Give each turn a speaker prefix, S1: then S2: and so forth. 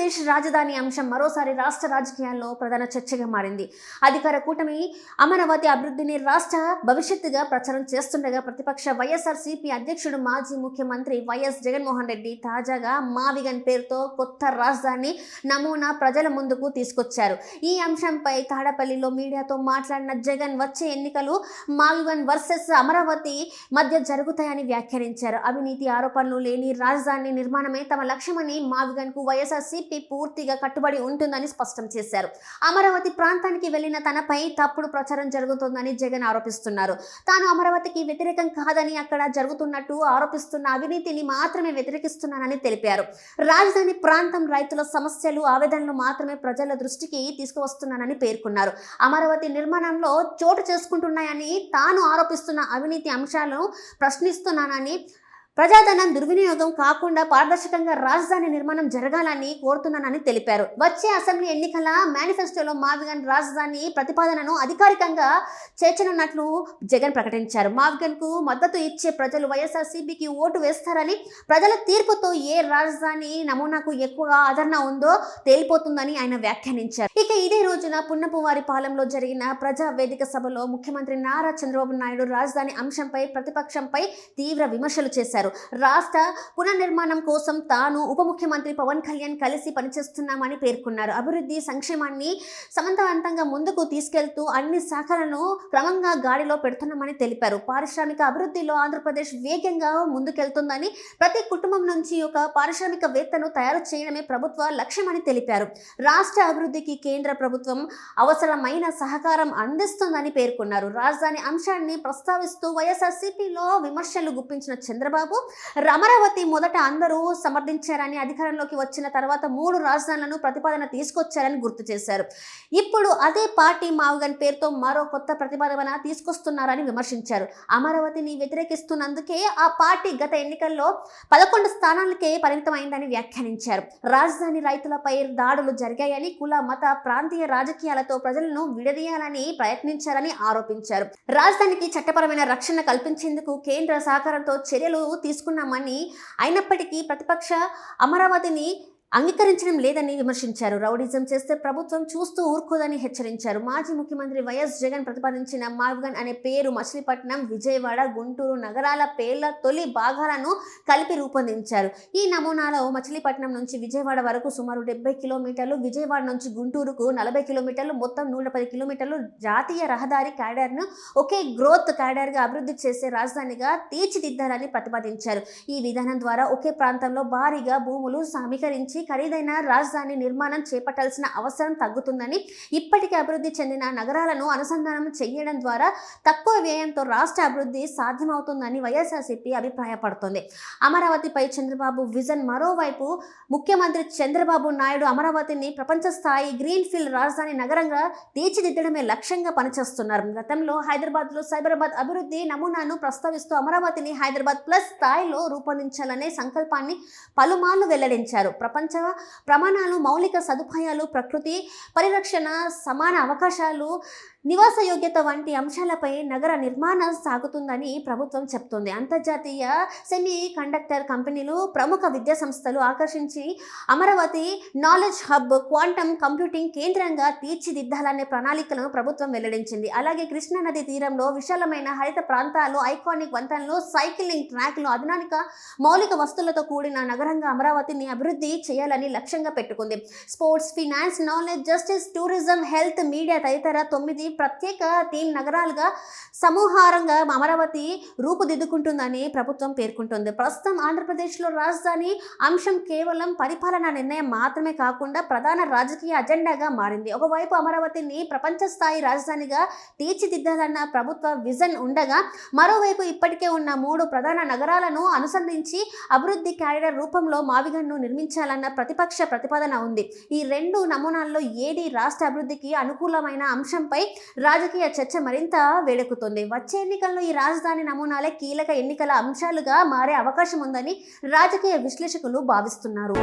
S1: ఆంధ్రప్రదేశ్ రాజధాని అంశం మరోసారి రాష్ట్ర రాజకీయాల్లో ప్రధాన చర్చగా మారింది. అధికార కూటమి అమరావతి అభివృద్ధిని రాష్ట్ర భవిష్యత్తుగా ప్రచారం చేస్తుండగా ప్రతిపక్ష వైఎస్ఆర్సీపీ అధ్యక్షుడు మాజీ ముఖ్యమంత్రి వైఎస్ జగన్మోహన్ రెడ్డి తాజాగా మావిగన్ పేరుతో కొత్త రాజధాని నమూనా ప్రజల ముందుకు తీసుకొచ్చారు. ఈ అంశంపై తాడపల్లిలో మీడియాతో మాట్లాడిన జగన్ వచ్చే ఎన్నికలు మావిగన్ వర్సెస్ అమరావతి మధ్య జరుగుతాయని వ్యాఖ్యానించారు. అవినీతి ఆరోపణలు లేని రాజధాని నిర్మాణమే తమ లక్ష్యమని మావిగన్ కు వైఎస్ఆర్సీపీ పూర్తిగా కట్టుబడి ఉంటుందని స్పష్టం చేశారు. అమరావతి ప్రాంతానికి వెళ్లిన తనపై తప్పుడు ప్రచారం జరుగుతోందని జగన్ ఆరోపిస్తున్నారు. తాను అమరావతికి వ్యతిరేకం కాదని అక్కడ జరుగుతున్నట్టు ఆరోపిస్తున్న అవినీతిని మాత్రమే వ్యతిరేకిస్తున్నానని తెలిపారు. రాజధాని ప్రాంతం రైతుల సమస్యలు ఆవేదనలు మాత్రమే ప్రజల దృష్టికి తీసుకువస్తున్నానని పేర్కొన్నారు. అమరావతి నిర్మాణంలో చోటు చేసుకుంటున్నాయని తాను ఆరోపిస్తున్న అవినీతి అంశాలను ప్రశ్నిస్తున్నానని, ప్రజాధనం దుర్వినియోగం కాకుండా పారదర్శకంగా రాజధాని నిర్మాణం జరగాలని కోరుతున్నానని తెలిపారు. వచ్చే అసెంబ్లీ ఎన్నికల మేనిఫెస్టోలో మావిగన్ రాజధాని ప్రతిపాదనను అధికారికంగా చేర్చనున్నట్లు జగన్ ప్రకటించారు. మావిగన్ కు మద్దతు ఇచ్చే ప్రజలు వైఎస్ఆర్సీపీకి ఓటు వేస్తారని, ప్రజల తీర్పుతో ఏ రాజధాని నమూనాకు ఎక్కువ ఆదరణ ఉందో తేలిపోతుందని ఆయన వ్యాఖ్యానించారు. ఇక ఇదే రోజున పున్నపువారిపాలెంలో జరిగిన ప్రజా వేదిక సభలో ముఖ్యమంత్రి నారా చంద్రబాబు నాయుడు రాజధాని అంశంపై ప్రతిపక్షంపై తీవ్ర విమర్శలు చేశారు. రాష్ట్ర పునర్నిర్మాణం కోసం తాను ఉప ముఖ్యమంత్రి పవన్ కళ్యాణ్ కలిసి పనిచేస్తున్నామని పేర్కొన్నారు. అభివృద్ధి సంక్షేమాన్ని సమర్థవంతంగా ముందుకు తీసుకెళ్తూ అన్ని శాఖలను క్రమంగా గాడిలో పెడుతున్నామని తెలిపారు. పారిశ్రామిక అభివృద్ధిలో ఆంధ్రప్రదేశ్ వేగంగా ముందుకెళ్తుందని, ప్రతి కుటుంబం నుంచి ఒక పారిశ్రామికవేత్తను తయారు చేయడమే ప్రభుత్వ లక్ష్యమని తెలిపారు. రాష్ట్ర అభివృద్ధికి కేంద్ర ప్రభుత్వం అవసరమైన సహకారం అందిస్తుందని పేర్కొన్నారు. రాజధాని అంశాన్ని ప్రస్తావిస్తూ వైఎస్ఆర్సీపీలో విమర్శలు గుప్పించిన చంద్రబాబు, అమరావతి మొదట అందరూ సమర్థించారని, అధికారంలోకి వచ్చిన తర్వాత 3 రాజధానులను ప్రతిపాదన తీసుకొచ్చారని గుర్తు చేశారు. ఇప్పుడు అదే పార్టీ మావిగన్ పేరుతో మరో కొత్త ప్రతిపాదన తీసుకొస్తున్నారని విమర్శించారు. అమరావతిని వ్యతిరేకిస్తున్నందుకే ఆ పార్టీ గత ఎన్నికల్లో 11 స్థానాలకే పరిమితమైందని వ్యాఖ్యానించారు. రాజధాని రైతులపై దాడులు జరిగాయని, కుల మత ప్రాంతీయ రాజకీయాలతో ప్రజలను విడదీయాలని ప్రయత్నించారని ఆరోపించారు. రాజధానికి చట్టపరమైన రక్షణ కల్పించేందుకు కేంద్ర సహకారంతో చర్యలు తీసుకున్నామని, అయినప్పటికీ ప్రతిపక్ష అమరావతిని అంగీకరించడం లేదని విమర్శించారు. రౌడిజం చేస్తే ప్రభుత్వం చూస్తూ ఊరుకోదని హెచ్చరించారు. మాజీ ముఖ్యమంత్రి వైఎస్ జగన్ ప్రతిపాదించిన మావిగన్ అనే పేరు మచిలీపట్నం, విజయవాడ, గుంటూరు నగరాల పేర్ల తొలి భాగాలను కలిపి రూపొందించారు. ఈ నమూనాలో మచిలీపట్నం నుంచి విజయవాడ వరకు సుమారు 70 కిలోమీటర్లు, విజయవాడ నుంచి గుంటూరుకు 40 కిలోమీటర్లు, మొత్తం 110 కిలోమీటర్లు జాతీయ రహదారి కారిడార్ను ఒకే గ్రోత్ కారిడార్గా అభివృద్ధి చేసే రాజధానిగా తీర్చిదిద్దాలని ప్రతిపాదించారు. ఈ విధానం ద్వారా ఒకే ప్రాంతంలో భారీగా భూములు సమీకరించి ఖరీదైన రాజధాని నిర్మాణం చేపట్టాల్సిన అవసరం తగ్గుతుందని, ఇప్పటికే అభివృద్ధి చెందిన నగరాలను అనుసంధానం చేయడం ద్వారా తక్కువ వ్యయంతో రాష్ట్ర అభివృద్ధి సాధ్యమవుతుందని వైఎస్ఆర్సీపీ అభిప్రాయపడుతోంది. అమరావతిపై చంద్రబాబు విజన్. మరోవైపు ముఖ్యమంత్రి చంద్రబాబు నాయుడు అమరావతిని ప్రపంచ స్థాయి గ్రీన్ ఫీల్డ్ రాజధాని నగరంగా తీర్చిదిద్దడమే లక్ష్యంగా పనిచేస్తున్నారు. గతంలో హైదరాబాద్లో సైబరాబాద్ అభివృద్ధి నమూనాను ప్రస్తావిస్తూ అమరావతిని హైదరాబాద్ ప్లస్ స్థాయిలో రూపొందించాలనే సంకల్పాన్ని పలుమార్లు వెల్లడించారు. ప్రపంచ ప్రమాణాలు, మౌలిక సదుపాయాలు, ప్రకృతి పరిరక్షణ, సమాన అవకాశాలు, నివాస యోగ్యత వంటి అంశాలపై నగర నిర్మాణం సాగుతుందని ప్రభుత్వం చెప్తోంది. అంతర్జాతీయ సెమీ కండక్టర్ కంపెనీలు, ప్రముఖ విద్యా సంస్థలు ఆకర్షించి Amaravati knowledge hub, quantum computing కేంద్రంగా తీర్చిదిద్దాలనే ప్రణాళికలను ప్రభుత్వం వెల్లడించింది. అలాగే కృష్ణా నది తీరంలో విశాలమైన హరిత ప్రాంతాలు, ఐకానిక్ వంతెనలు, సైక్లింగ్ ట్రాక్లు, అధునానిక మౌలిక వస్తువులతో కూడిన నగరంగా అమరావతిని అభివృద్ధి చేయాలని లక్ష్యంగా పెట్టుకుంది. Sports, finance, knowledge, justice, tourism, health, media తదితర 9 ప్రత్యేక థీమ్ నగరాలుగా సమూహారంగా అమరావతి రూపుదిద్దుకుంటుందని ప్రభుత్వం పేర్కొంటుంది. ప్రస్తుతం ఆంధ్రప్రదేశ్లో రాజధాని అంశం కేవలం పరిపాలనా నిర్ణయం మాత్రమే కాకుండా ప్రధాన రాజకీయ అజెండాగా మారింది. ఒకవైపు అమరావతిని ప్రపంచ స్థాయి రాజధానిగా తీర్చిదిద్దాలన్న ప్రభుత్వ విజన్ ఉండగా, మరోవైపు ఇప్పటికే ఉన్న 3 ప్రధాన నగరాలను అనుసంధించి అభివృద్ధి కారిడార్ రూపంలో మావిగన్ను నిర్మించాలన్న ప్రతిపక్ష ప్రతిపాదన ఉంది. ఈ 2 నమూనాల్లో ఏది రాష్ట్ర అభివృద్ధికి అనుకూలమైన అంశంపై రాజకీయ చర్చ మరింత వేడెక్కుతుంది. వచ్చే ఎన్నికల్లో ఈ రాజధాని నమూనాలే కీలక ఎన్నికల అంశాలుగా మారే అవకాశం ఉందని రాజకీయ విశ్లేషకులు భావిస్తున్నారు.